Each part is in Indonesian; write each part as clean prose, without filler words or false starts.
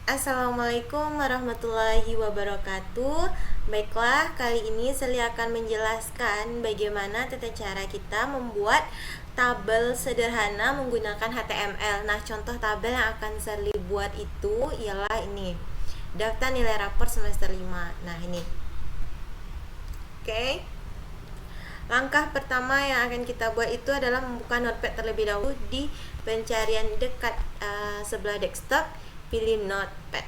Assalamualaikum warahmatullahi wabarakatuh. Baiklah, kali ini saya akan menjelaskan bagaimana tata cara kita membuat tabel sederhana menggunakan HTML. Nah, contoh tabel yang akan saya buat itu ialah ini. Daftar nilai rapor semester 5. Nah, ini. Oke. Langkah pertama yang akan kita buat itu adalah membuka Notepad terlebih dahulu. Di pencarian dekat sebelah desktop, pilih Notepad.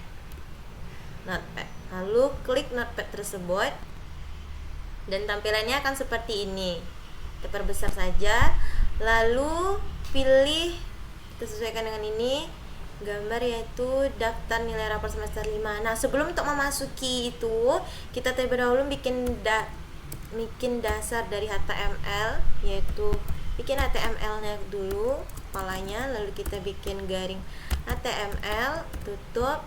Lalu klik Notepad tersebut dan tampilannya akan seperti ini. Kita perbesar saja. Lalu pilih, kita sesuaikan dengan ini, gambar yaitu daftar nilai rapor semester 5. Nah, sebelum untuk memasuki itu, kita terlebih dahulu bikin dasar dari HTML, yaitu bikin HTML-nya dulu, kepalanya, lalu kita bikin garing HTML, tutup,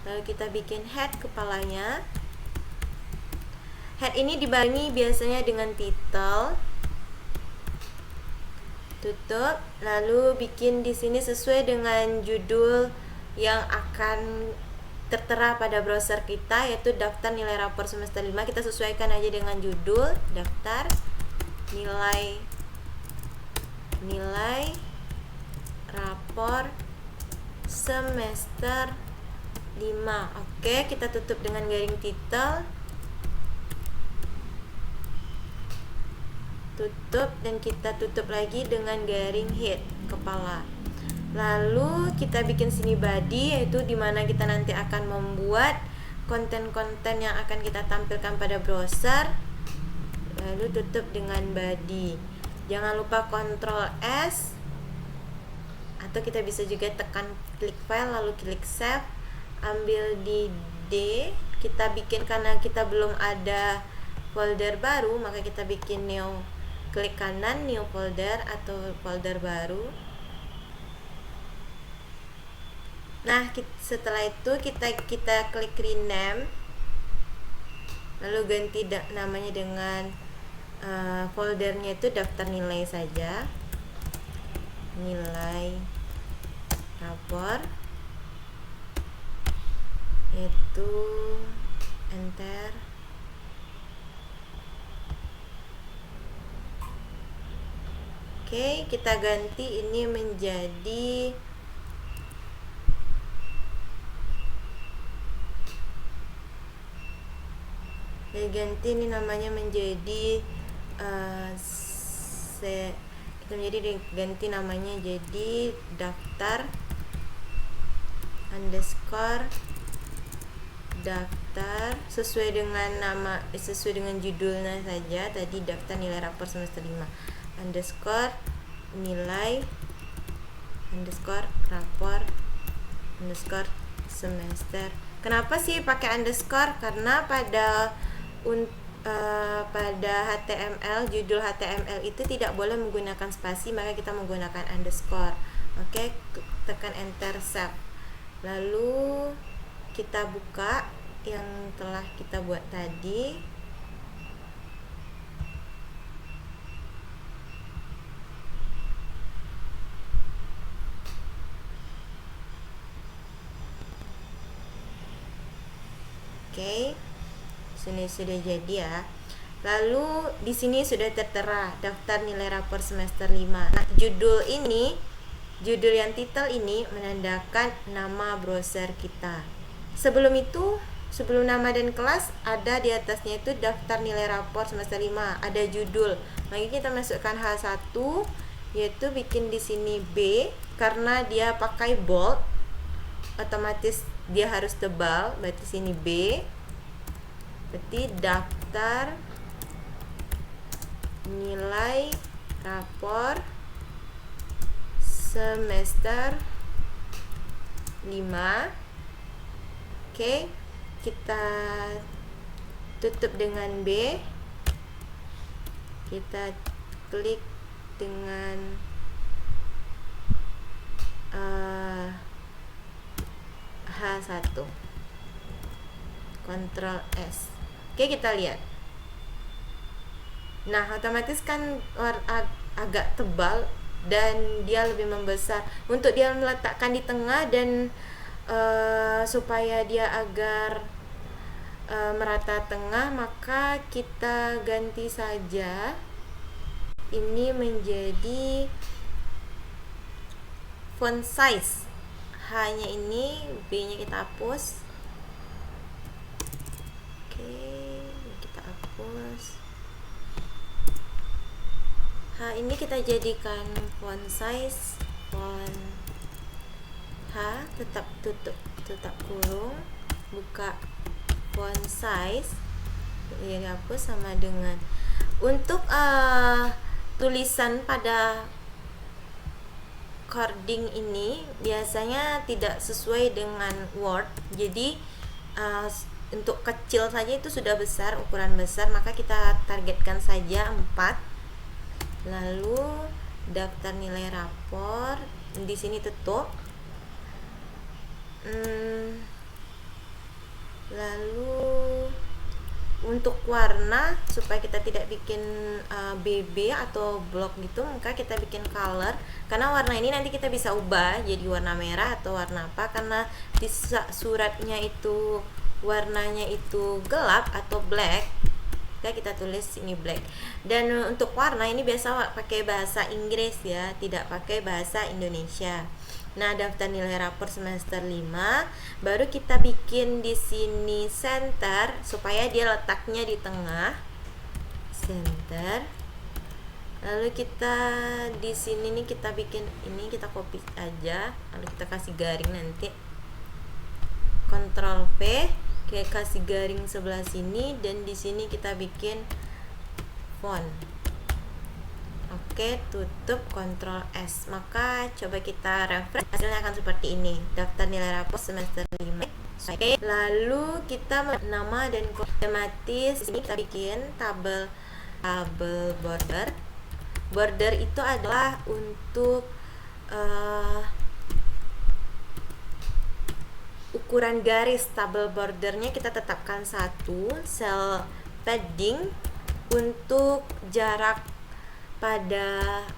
lalu kita bikin head kepalanya. Head ini dibarengi biasanya dengan title, tutup, lalu bikin di sini sesuai dengan judul yang akan tertera pada browser kita, yaitu daftar nilai rapor semester 5. Kita sesuaikan aja dengan judul, daftar nilai rapor semester 5. Oke, kita tutup dengan garing title, tutup, dan kita tutup lagi dengan garing head kepala. Lalu kita bikin sini body, yaitu dimana kita nanti akan membuat konten-konten yang akan kita tampilkan pada browser. Lalu tutup dengan body. Jangan lupa Ctrl S, atau kita bisa juga tekan klik file lalu klik save. Ambil di D, kita bikin, karena kita belum ada folder baru, maka kita bikin new, klik kanan new folder atau folder baru. Nah, setelah itu kita klik rename, lalu ganti namanya dengan foldernya itu daftar nilai saja, nilai rapor, itu enter. Oke, kita ganti ini menjadi ini namanya menjadi ganti namanya jadi daftar underscore daftar, sesuai dengan judulnya saja tadi, daftar nilai rapor semester 5 underscore nilai underscore rapor underscore semester. Kenapa sih pakai underscore? Karena pada HTML, judul HTML itu tidak boleh menggunakan spasi, maka kita menggunakan underscore. Oke, tekan enter, save. Lalu kita buka yang telah kita buat tadi. Oke, sini sudah jadi ya. Lalu di sini sudah tertera daftar nilai rapor semester 5. Nah, judul yang title ini menandakan nama browser kita. Sebelum nama dan kelas, ada di atasnya itu daftar nilai rapor semester 5, ada judul. Maka kita masukkan H1, yaitu bikin di sini B, karena dia pakai bold, otomatis dia harus tebal, berarti sini B. Berarti daftar nilai rapor semester 5. Oke, kita tutup dengan B. Kita klik dengan H1, Ctrl S. Oke, kita lihat. Nah, otomatis kan agak tebal dan dia lebih membesar. Untuk dia meletakkan di tengah dan supaya dia agar merata tengah, maka kita ganti saja ini menjadi font size. Hanya ini, B nya kita hapus. Oke, kita hapus. Ini kita jadikan font size, font H, tetap tutup, tetap kurung, buka font size, yang hapus sama dengan untuk tulisan pada coding ini biasanya tidak sesuai dengan Word, jadi untuk kecil saja itu sudah besar, ukuran besar, maka kita targetkan saja 4. Lalu daftar nilai rapor di sini tutup. Lalu untuk warna, supaya kita tidak bikin BB atau blok gitu, maka kita bikin color, karena warna ini nanti kita bisa ubah jadi warna merah atau warna apa, karena di suratnya itu warnanya itu gelap atau black, kita tulis ini black. Dan untuk warna ini biasa pakai bahasa Inggris ya, tidak pakai bahasa Indonesia. Nah, daftar nilai rapor semester 5, baru kita bikin di sini center supaya dia letaknya di tengah. Center. Lalu kita di sini nih kita bikin ini, kita copy aja, lalu kita kasih garing nanti. Ctrl V, kayak kasih garing sebelah sini, dan di sini kita bikin font. Oke, tutup, Ctrl S. Maka coba kita refresh, hasilnya akan seperti ini. Daftar nilai rapor semester 5. Oke, lalu kita nama dan otomatis ini kita bikin tabel border. Border itu adalah untuk ukuran garis. Tabel bordernya kita tetapkan 1, cell padding untuk jarak pada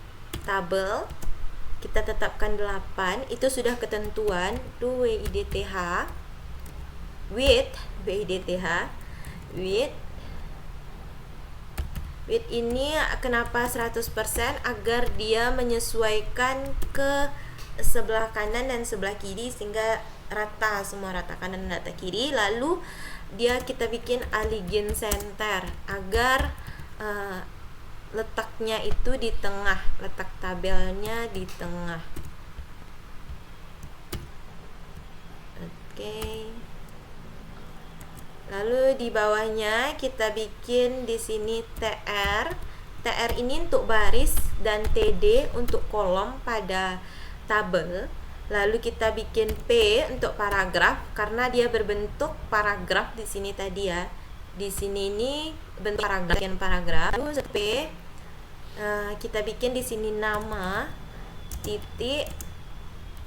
tabel kita tetapkan 8, itu sudah ketentuan. Itu WIDTH, width, width ini kenapa 100%? Agar dia menyesuaikan ke sebelah kanan dan sebelah kiri sehingga rata, semua rata kanan dan rata kiri. Lalu kita bikin align center agar letaknya itu di tengah, letak tabelnya di tengah. Oke. Lalu di bawahnya kita bikin di sini TR. TR ini untuk baris dan TD untuk kolom pada tabel. Lalu kita bikin P untuk paragraf karena dia berbentuk paragraf di sini tadi ya. Di sini ini bentuk paragraf. Lalu P kita bikin di sini nama, titik,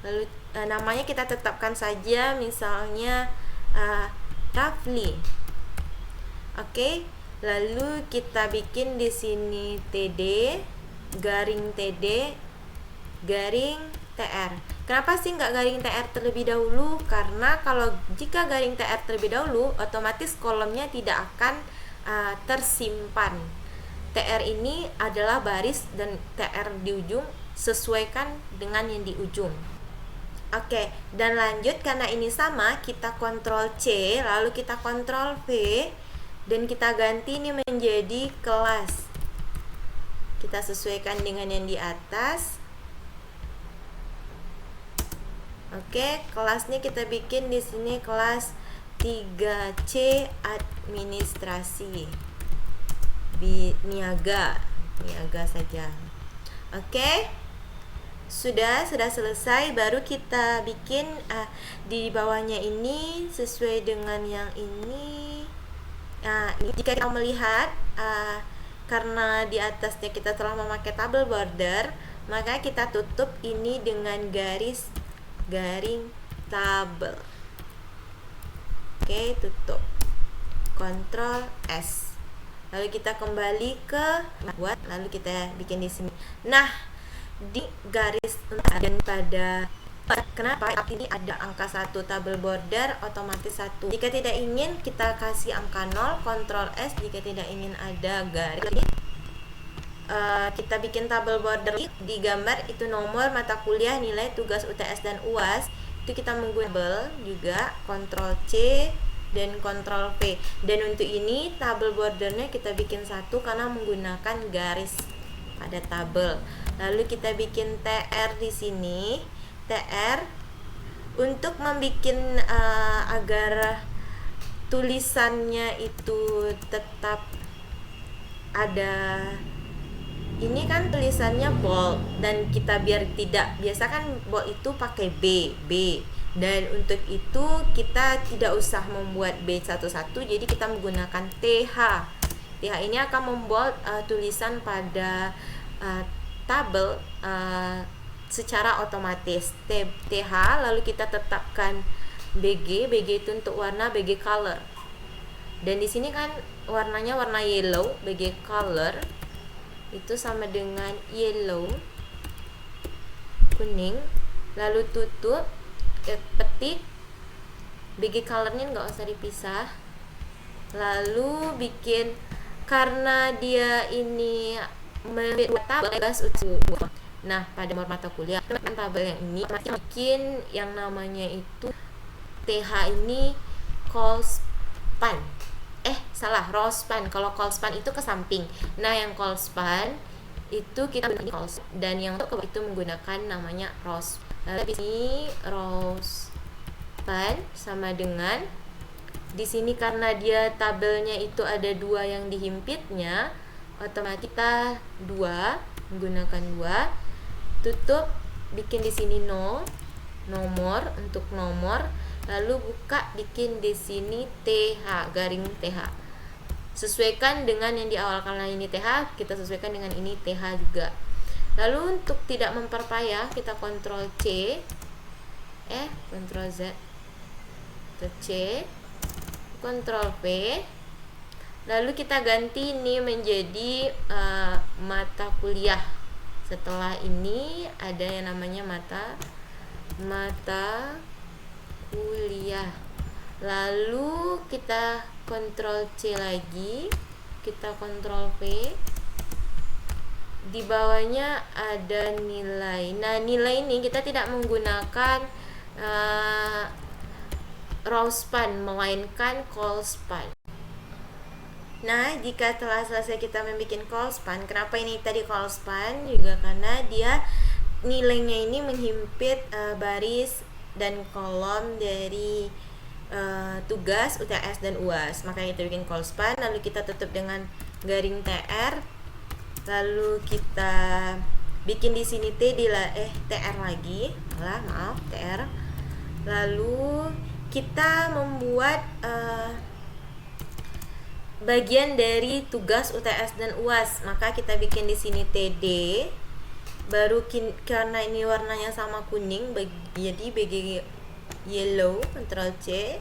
lalu namanya kita tetapkan saja, misalnya Rafli. Oke, lalu kita bikin di sini TD, garing TD, garing TR. Kenapa sih nggak garing TR terlebih dahulu? Karena jika garing TR terlebih dahulu, otomatis kolomnya tidak akan tersimpan. TR ini adalah baris dan TR di ujung, sesuaikan dengan yang di ujung. Oke, dan lanjut karena ini sama, kita Ctrl C, lalu kita Ctrl V, dan kita ganti ini menjadi kelas. Kita sesuaikan dengan yang di atas. Oke, kelasnya kita bikin di sini kelas 3C administrasi. Niaga saja. Oke. Sudah selesai, baru kita bikin di bawahnya ini sesuai dengan yang ini. Nah, jika kita melihat karena di atasnya kita telah memakai tabel border, maka kita tutup ini dengan garing tabel. Oke, tutup. Ctrl S. Lalu kita kembali ke buat, lalu kita bikin di sini. Nah, di garis dan pada Kenapa? Ini ada angka 1 tabel border otomatis 1. Jika tidak ingin kita kasih angka 0, Ctrl S. Jika tidak ingin ada garis, kita bikin tabel border di gambar itu nomor mata kuliah, nilai, tugas UTS dan UAS. Itu kita menggunakan juga Ctrl C dan Ctrl V. Dan untuk ini tabel bordernya kita bikin 1 karena menggunakan garis pada tabel. Lalu kita bikin TR di sini. TR untuk membuat agar tulisannya itu tetap ada. Ini kan tulisannya bold dan kita biar tidak, biasa kan bold itu pakai B. Dan untuk itu kita tidak usah membuat B satu-satu, jadi kita menggunakan TH. TH ini akan membold tulisan pada tabel secara otomatis. TH, lalu kita tetapkan BG itu untuk warna, BG color. Dan di sini kan warnanya warna yellow, BG color itu sama dengan yellow, kuning. Lalu tutup, petik, BG colornya nggak usah dipisah. Lalu bikin, karena dia ini tabel. Nah, pada nomor mata kuliah tabel yang ini bikin yang namanya itu TH ini callspan. Row span. Kalau callspan itu ke samping. Nah, yang callspan itu kita ini calls, dan yang untuk itu menggunakan namanya rows. Lalu di sini rows span sama dengan di sini karena dia tabelnya itu ada 2 yang dihimpitnya, otomatis kita 2 menggunakan 2. Tutup, bikin di sini nomor untuk nomor, lalu buka, bikin di sini TH, garing TH. Sesuaikan dengan yang di awal, karena ini TH, kita sesuaikan dengan ini TH juga. Lalu untuk tidak memperpayah, kita Ctrl C, Ctrl Z, Ctrl C, Ctrl V. Lalu kita ganti ini menjadi mata kuliah. Setelah ini ada yang namanya mata kuliah. Lalu kita Ctrl C lagi, kita Ctrl V. Di bawahnya ada nilai. Nah, nilai ini kita tidak menggunakan row span, melainkan callspan. Nah, jika telah selesai kita membuat callspan, kenapa ini tadi callspan? Juga karena dia nilainya ini menghimpit baris dan kolom dari tugas UTS dan UAS. Makanya kita bikin callspan, lalu kita tutup dengan garing TR. Lalu kita bikin di sini TR lagi. TR. Lalu kita membuat bagian dari tugas UTS dan UAS, maka kita bikin di sini TD. Baru karena ini warnanya sama kuning, jadi BG yellow, Ctrl C,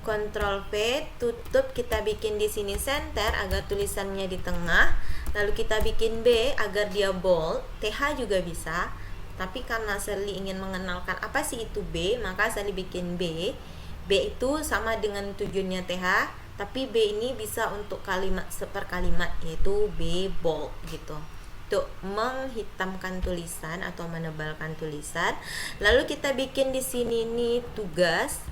Ctrl V, tutup, kita bikin di sini center agar tulisannya di tengah. Lalu kita bikin B agar dia bold. TH juga bisa, tapi karena Sally ingin mengenalkan apa sih itu B, maka Sally bikin B. B itu sama dengan tujuannya TH, tapi B ini bisa untuk kalimat seper kalimat, yaitu B bold gitu, untuk menghitamkan tulisan atau menebalkan tulisan. Lalu kita bikin di sini nih tugas.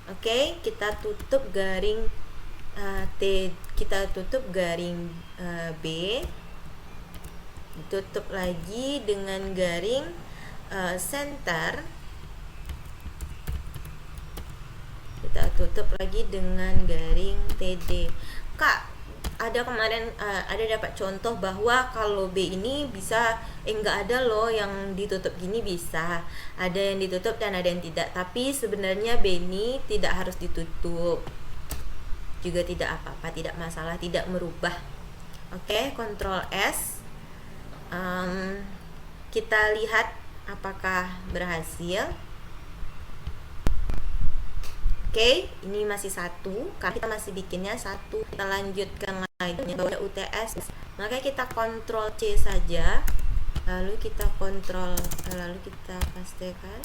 Oke, kita tutup garing kita tutup garing B, tutup lagi dengan garing center. Kita tutup lagi dengan garing TD. Kak, ada kemarin ada dapat contoh bahwa kalau B ini bisa enggak ada loh yang ditutup gini, bisa ada yang ditutup dan ada yang tidak, tapi sebenarnya B ini tidak harus ditutup juga, tidak apa-apa, tidak masalah, tidak merubah. Oke, Ctrl S. Kita lihat apakah berhasil. Oke, ini masih 1 karena kita masih bikinnya 1. Kita lanjutkan lagi bawah UTS, maka kita Ctrl C saja. lalu kita pastikan,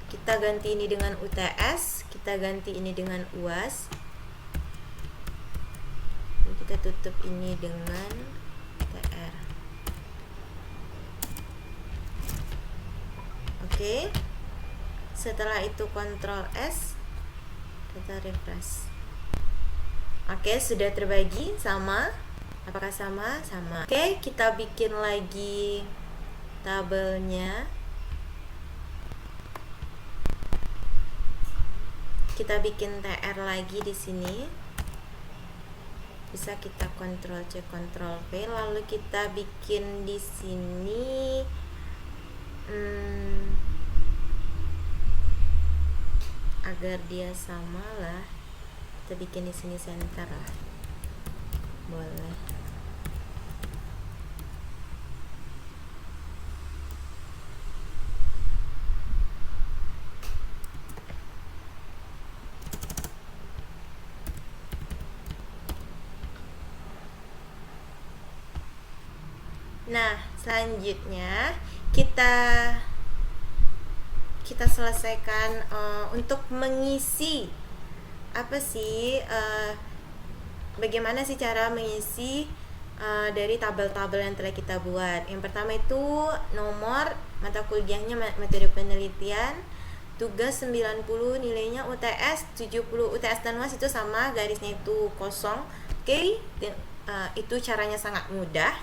kita ganti ini dengan UTS, kita ganti ini dengan UAS, lalu kita tutup ini dengan TR. Oke, setelah itu Ctrl S, kita refresh. Oke, sudah terbagi sama. Apakah sama? Sama. Oke, kita bikin lagi tabelnya. Kita bikin TR lagi di sini. Bisa kita Ctrl C, Ctrl V, lalu kita bikin di sini agar dia sama lah. Kita bikin di sini center lah, boleh. Nah, selanjutnya kita selesaikan untuk mengisi apa sih, bagaimana sih cara mengisi dari tabel-tabel yang telah kita buat. Yang pertama itu nomor mata kuliahnya, metode penelitian, tugas 90 nilainya, UTS 70, UTS dan UAS itu sama, garisnya itu kosong. Oke, itu caranya sangat mudah.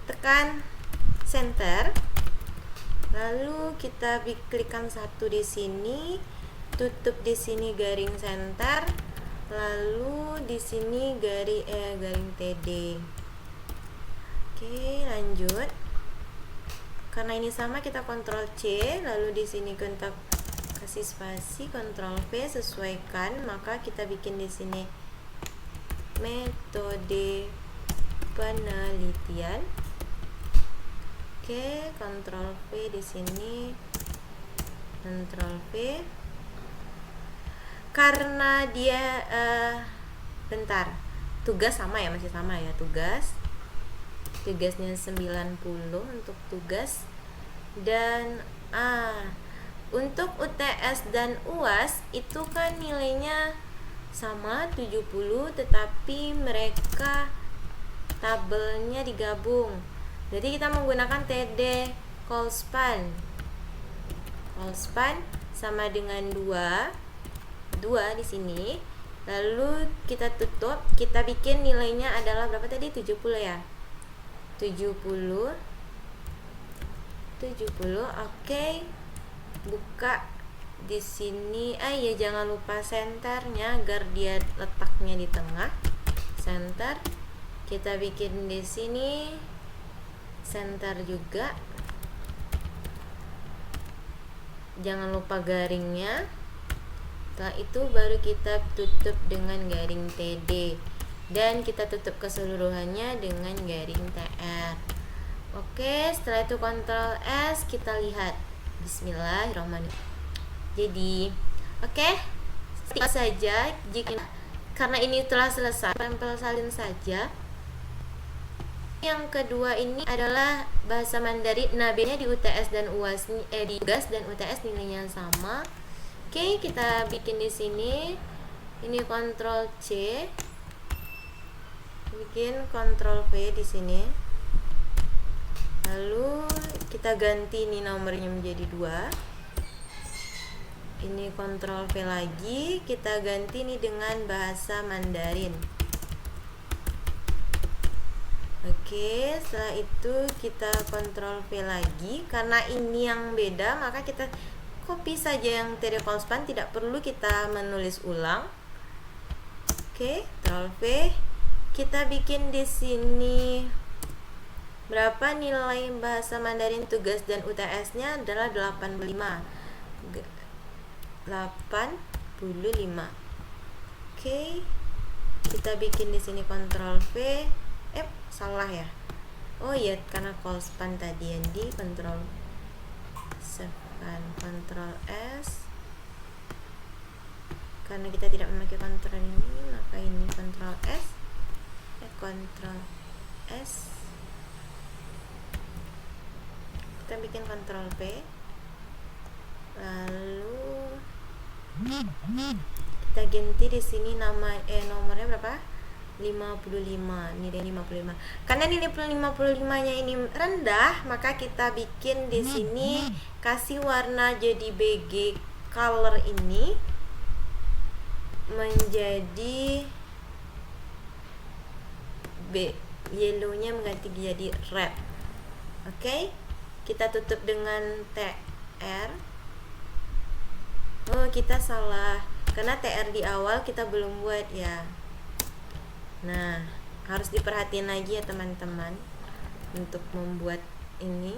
Tekan center, lalu kita klikkan satu di sini, tutup di sini garing center, lalu di sini garing TD. Oke, lanjut. Karena ini sama, kita Ctrl C, lalu di sini kita kasih spasi, Ctrl V, sesuaikan, maka kita bikin di sini metode penelitian. Oke, Ctrl V di sini, Ctrl V. Karena dia bentar, tugas sama ya, masih sama ya, tugasnya 90 untuk tugas. Dan untuk UTS dan UAS itu kan nilainya sama 70, tetapi mereka tabelnya digabung. Jadi kita menggunakan TD Colspan sama dengan 2 di sini. Lalu kita tutup, kita bikin nilainya adalah berapa tadi? 70 ya. 70. Oke. Buka di sini. Ya jangan lupa senternya agar dia letaknya di tengah. Center. Kita bikin di sini center juga, jangan lupa garingnya. Setelah itu baru kita tutup dengan garing TD, dan kita tutup keseluruhannya dengan garing TR. Oke, setelah itu Ctrl S, kita lihat. Bismillahirrahmanirrahim. Jadi tinggal saja, karena ini telah selesai, tempel salin saja. Yang kedua ini adalah bahasa Mandarin. Nah, B-nya di UTS dan UAS, di tugas dan UTS nilainya sama. Oke, kita bikin di sini. Ini Ctrl C. Bikin Ctrl V di sini. Lalu kita ganti ini nomornya menjadi 2. Ini Ctrl V lagi, kita ganti ini dengan bahasa Mandarin. Oke, setelah itu kita Ctrl V lagi. Karena ini yang beda, maka kita copy saja yang TD Colspan, tidak perlu kita menulis ulang. Oke, Ctrl V. Kita bikin di sini berapa nilai bahasa Mandarin tugas dan UTS-nya adalah 85. Oke. Kita bikin di sini Ctrl V. Salah ya. Oh iya, karena Colspan tadi yang di Ctrl S. Karena kita tidak memakai Ctrl ini, maka ini Ctrl S. Ctrl S, kita bikin Ctrl P, lalu kita ganti di sini nomornya berapa? 55, nilai 55. Karena nilai 55-nya ini rendah, maka kita bikin di sini kasih warna jadi BG color ini menjadi yellownya mengganti jadi red. Oke, kita tutup dengan TR. Oh, kita salah karena TR di awal kita belum buat ya. Nah, harus diperhatiin lagi ya teman-teman untuk membuat ini.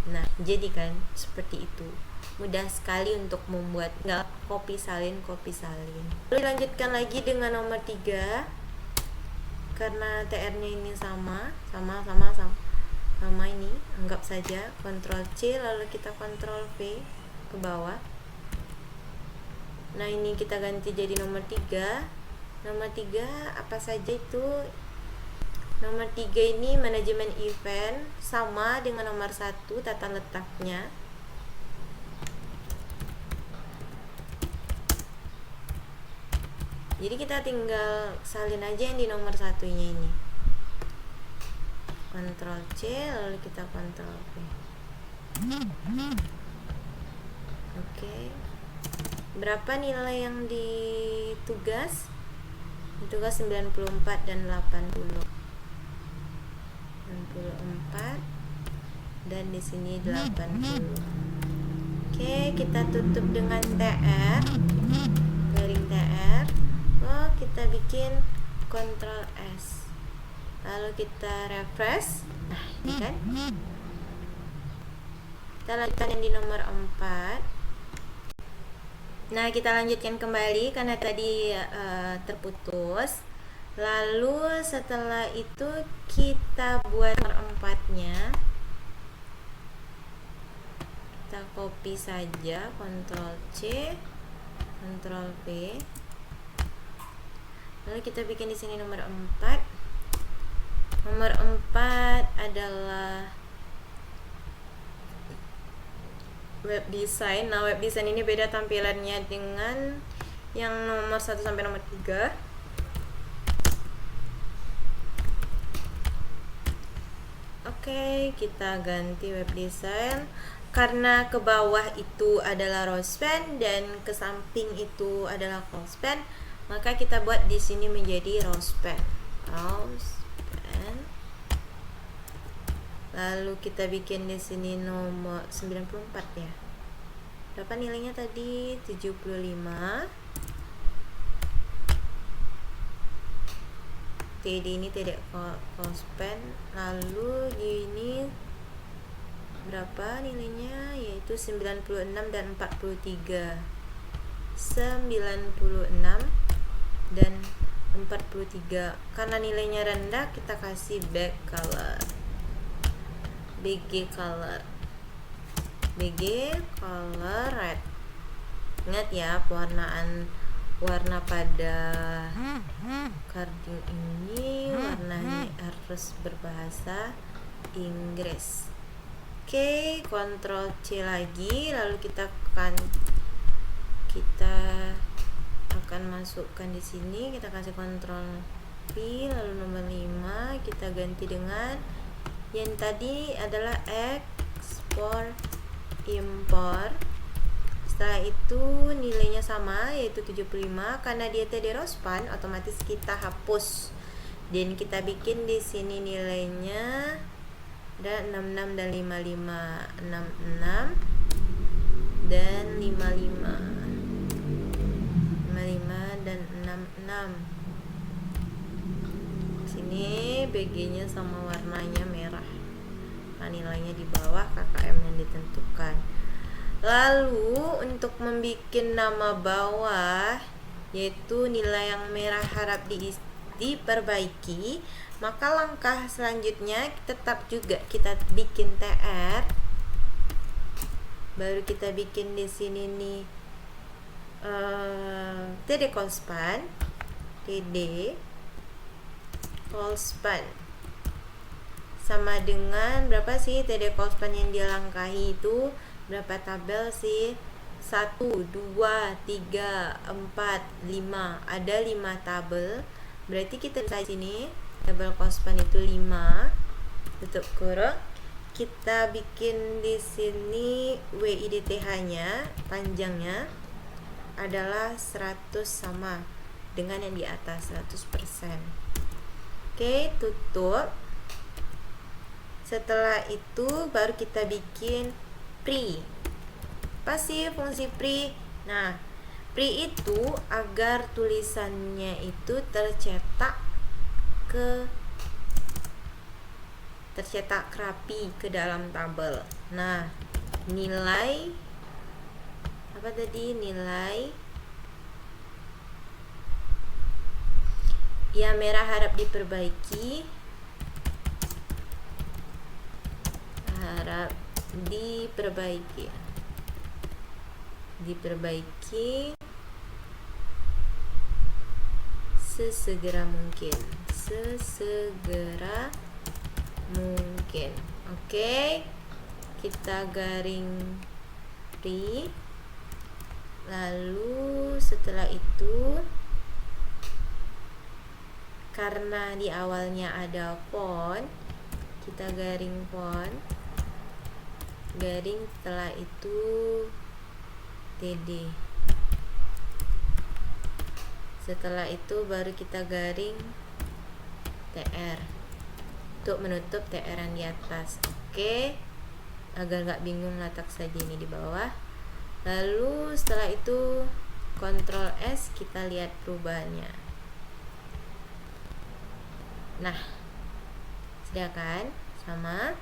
Nah, jadi kan seperti itu. Mudah sekali untuk membuat, nggak copy salin. Lalu dilanjutkan lagi dengan nomor 3. Karena TR-nya ini sama ini, anggap saja Ctrl C lalu kita Ctrl V ke bawah. Nah, ini kita ganti jadi nomor 3. Nomor 3 apa saja itu? Nomor 3 ini manajemen event, sama dengan nomor 1 tata letaknya. Jadi kita tinggal salin aja yang di nomor 1-nya ini. Ctrl C lalu kita Ctrl V. Oke. Berapa nilai yang di tugas? Tugas 94 dan 80. 94 dan di sini 80. Oke, kita tutup dengan TR. Garing TR. Oh, kita bikin Ctrl S. Lalu kita refresh. Nah, ini kan. Kita lanjutkan yang di nomor 4. Nah, kita lanjutkan kembali karena tadi terputus. Lalu setelah itu kita buat nomor 4-nya. Kita copy saja, Ctrl C, Ctrl V. Lalu kita bikin di sini nomor 4. Nomor 4 adalah web design. Nah, web design ini beda tampilannya dengan yang nomor 1 sampai nomor 3. Oke, kita ganti web design. Karena ke bawah itu adalah rospan dan ke samping itu adalah clospan, maka kita buat di sini menjadi rospan. Lalu kita bikin di sini nomor 94 ya. Berapa nilainya tadi? 75. TD ini tidak clospan. Lalu gini berapa nilainya? Yaitu 96 dan 43. 96 dan 43. Karena nilainya rendah, kita kasih back color. BG color red. Ingat ya, warna pada carding ini warnanya harus berbahasa Inggris. Oke, Ctrl C lagi, lalu kita akan masukkan di sini, kita kasih Ctrl V, lalu nomor 5 kita ganti dengan yang tadi adalah ekspor impor. Setelah itu nilainya sama, yaitu 75. Karena dia tadi rospan, otomatis kita hapus dan kita bikin di sini nilainya ada 66 dan 55. 66 dan 55 dan 66. Sini BG-nya sama warnanya merah. Nah, nilainya di bawah, KKM yang ditentukan. Lalu untuk membuat nama bawah, yaitu nilai yang merah harap diperbaiki, maka langkah selanjutnya tetap juga kita bikin TR. Baru kita bikin di sini nih TD clospan, TD. call span sama dengan berapa sih TD call span yang dilangkahi itu, berapa tabel sih? 1, 2, 3, 4, 5. Ada 5 tabel. Berarti kita bisa sini tabel call span itu 5. Tutup kurung. Kita bikin di sini WIDTH-nya, panjangnya adalah 100 sama dengan yang di atas 100%. Oke, tutup. Setelah itu baru kita bikin pre. Apa sih fungsi pre? Nah, pre itu agar tulisannya itu tercetak rapi ke dalam tabel. Nah, nilai apa tadi? Nilai yang merah harap diperbaiki. Diperbaiki sesegera mungkin. Oke, kita garing pri. Lalu setelah itu, karena di awalnya ada font, kita garing font, garing, setelah itu TD. Setelah itu baru kita garing TR untuk menutup TR yang di atas. Oke, agar nggak bingung letak saja ini di bawah. Lalu setelah itu Ctrl S, kita lihat perubahannya. Nah, sudah kan? Sama.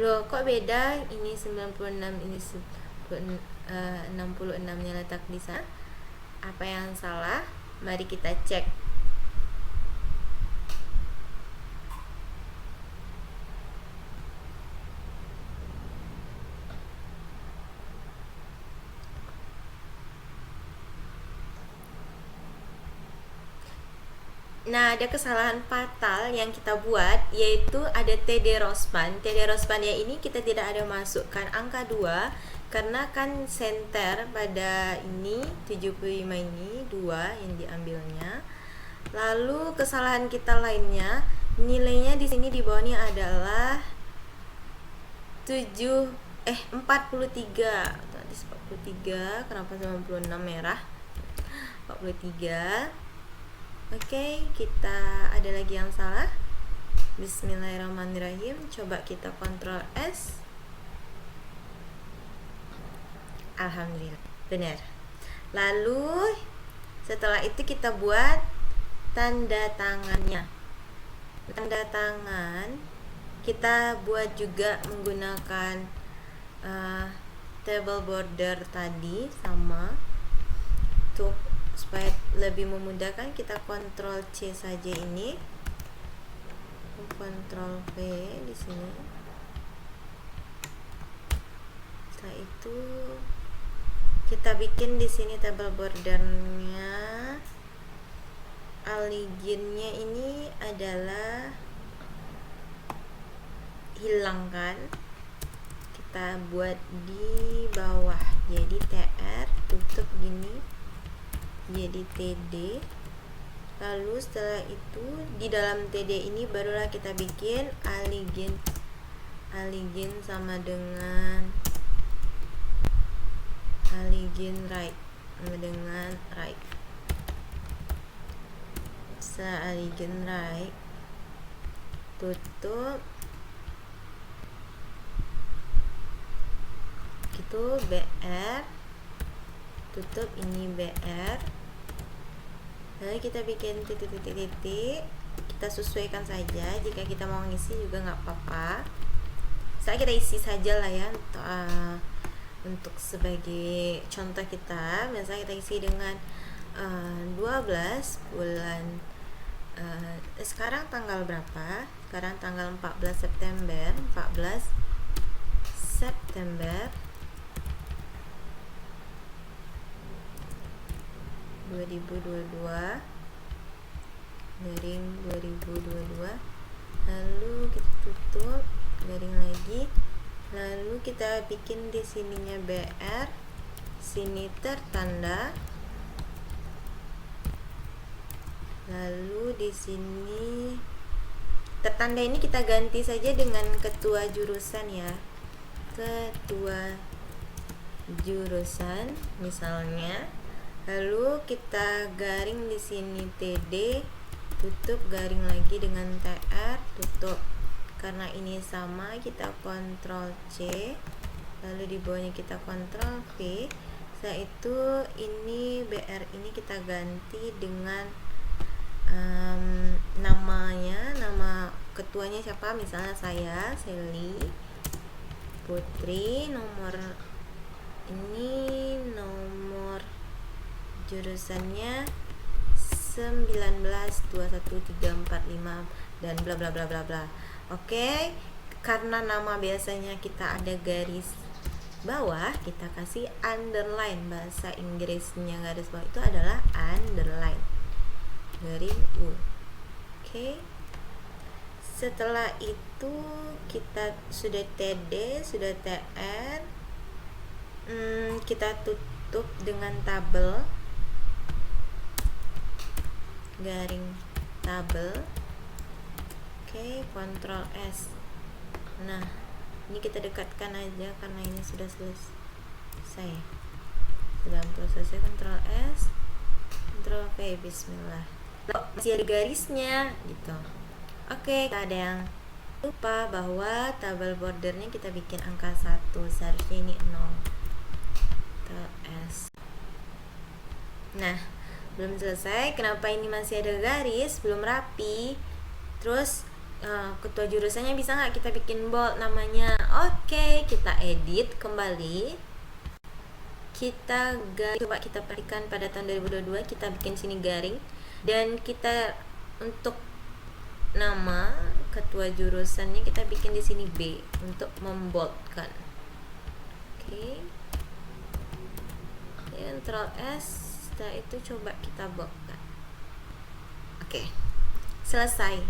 Loh, kok beda? Ini 96, ini 66-nya letak di sana. Apa yang salah? Mari kita cek. Nah, ada kesalahan fatal yang kita buat, yaitu ada TD Rospan. TD Rospan ya ini kita tidak ada masukkan angka 2 karena kan center pada ini 75 ini 2 yang diambilnya. Lalu kesalahan kita lainnya, nilainya di sini di bawahnya adalah 43. Tadi 43, kenapa 96 merah? 43. Oke, kita ada lagi yang salah. Bismillahirrahmanirrahim. Coba kita Ctrl S. Alhamdulillah, benar. Lalu setelah itu kita buat tanda tangannya. Tanda tangan kita buat juga menggunakan table border tadi sama. Untuk supaya lebih memudahkan, kita Ctrl C saja ini, Ctrl V di sini. Setelah itu kita bikin di sini table bordernya. Alignnya ini adalah hilangkan, kita buat di bawah jadi TR, tutup gini jadi TD. Lalu setelah itu di dalam TD ini barulah kita bikin align sama dengan align right, sama dengan right. Align right, tutup gitu, BR, tutup ini BR. Lalu kita bikin titik-titik, kita sesuaikan saja. Jika kita mau ngisi juga nggak apa-apa. Saya kita isi saja lah ya untuk sebagai contoh kita. Misalnya kita isi dengan 12 bulan. Sekarang tanggal berapa? Sekarang tanggal 14 September. 14 September 2022 garing 2022, lalu kita tutup garing lagi, lalu kita bikin di sininya BR, sini tertanda, lalu di sini tertanda ini kita ganti saja dengan ketua jurusan ya, ketua jurusan misalnya, lalu kita garing di sini TD, tutup garing lagi dengan TR, tutup. Karena ini sama, kita Ctrl C, lalu di bawahnya kita Ctrl V. Setelah itu ini BR ini kita ganti dengan namanya, nama ketuanya siapa, misalnya saya Sally Putri, nomor ini, nomor jurusannya 19213455 dan bla bla bla bla bla. Oke, karena nama biasanya kita ada garis bawah, kita kasih underline. Bahasa Inggrisnya garis bawah itu adalah underline, garing U. Oke, setelah itu kita sudah TD, sudah TR, kita tutup dengan tabel, garing tabel. Oke, Ctrl S. Nah, ini kita dekatkan aja karena ini sudah selesai. Sudah selesai, Ctrl S, Ctrl V, Bismillah. Loh, masih ada garisnya gitu. Oke, ada yang lupa bahwa tabel bordernya kita bikin angka 1, seharusnya ini 0. Ctrl S. Nah, belum selesai. Kenapa ini masih ada garis, belum rapi? Terus ketua jurusannya bisa nggak kita bikin bold namanya? Oke, kita edit kembali. Kita coba kita perhatikan pada tahun 2022, kita bikin sini garing, dan kita untuk nama ketua jurusannya kita bikin di sini B untuk memboldkan. Oke. Ctrl S. Setelah itu coba kita boldkan. Oke, selesai.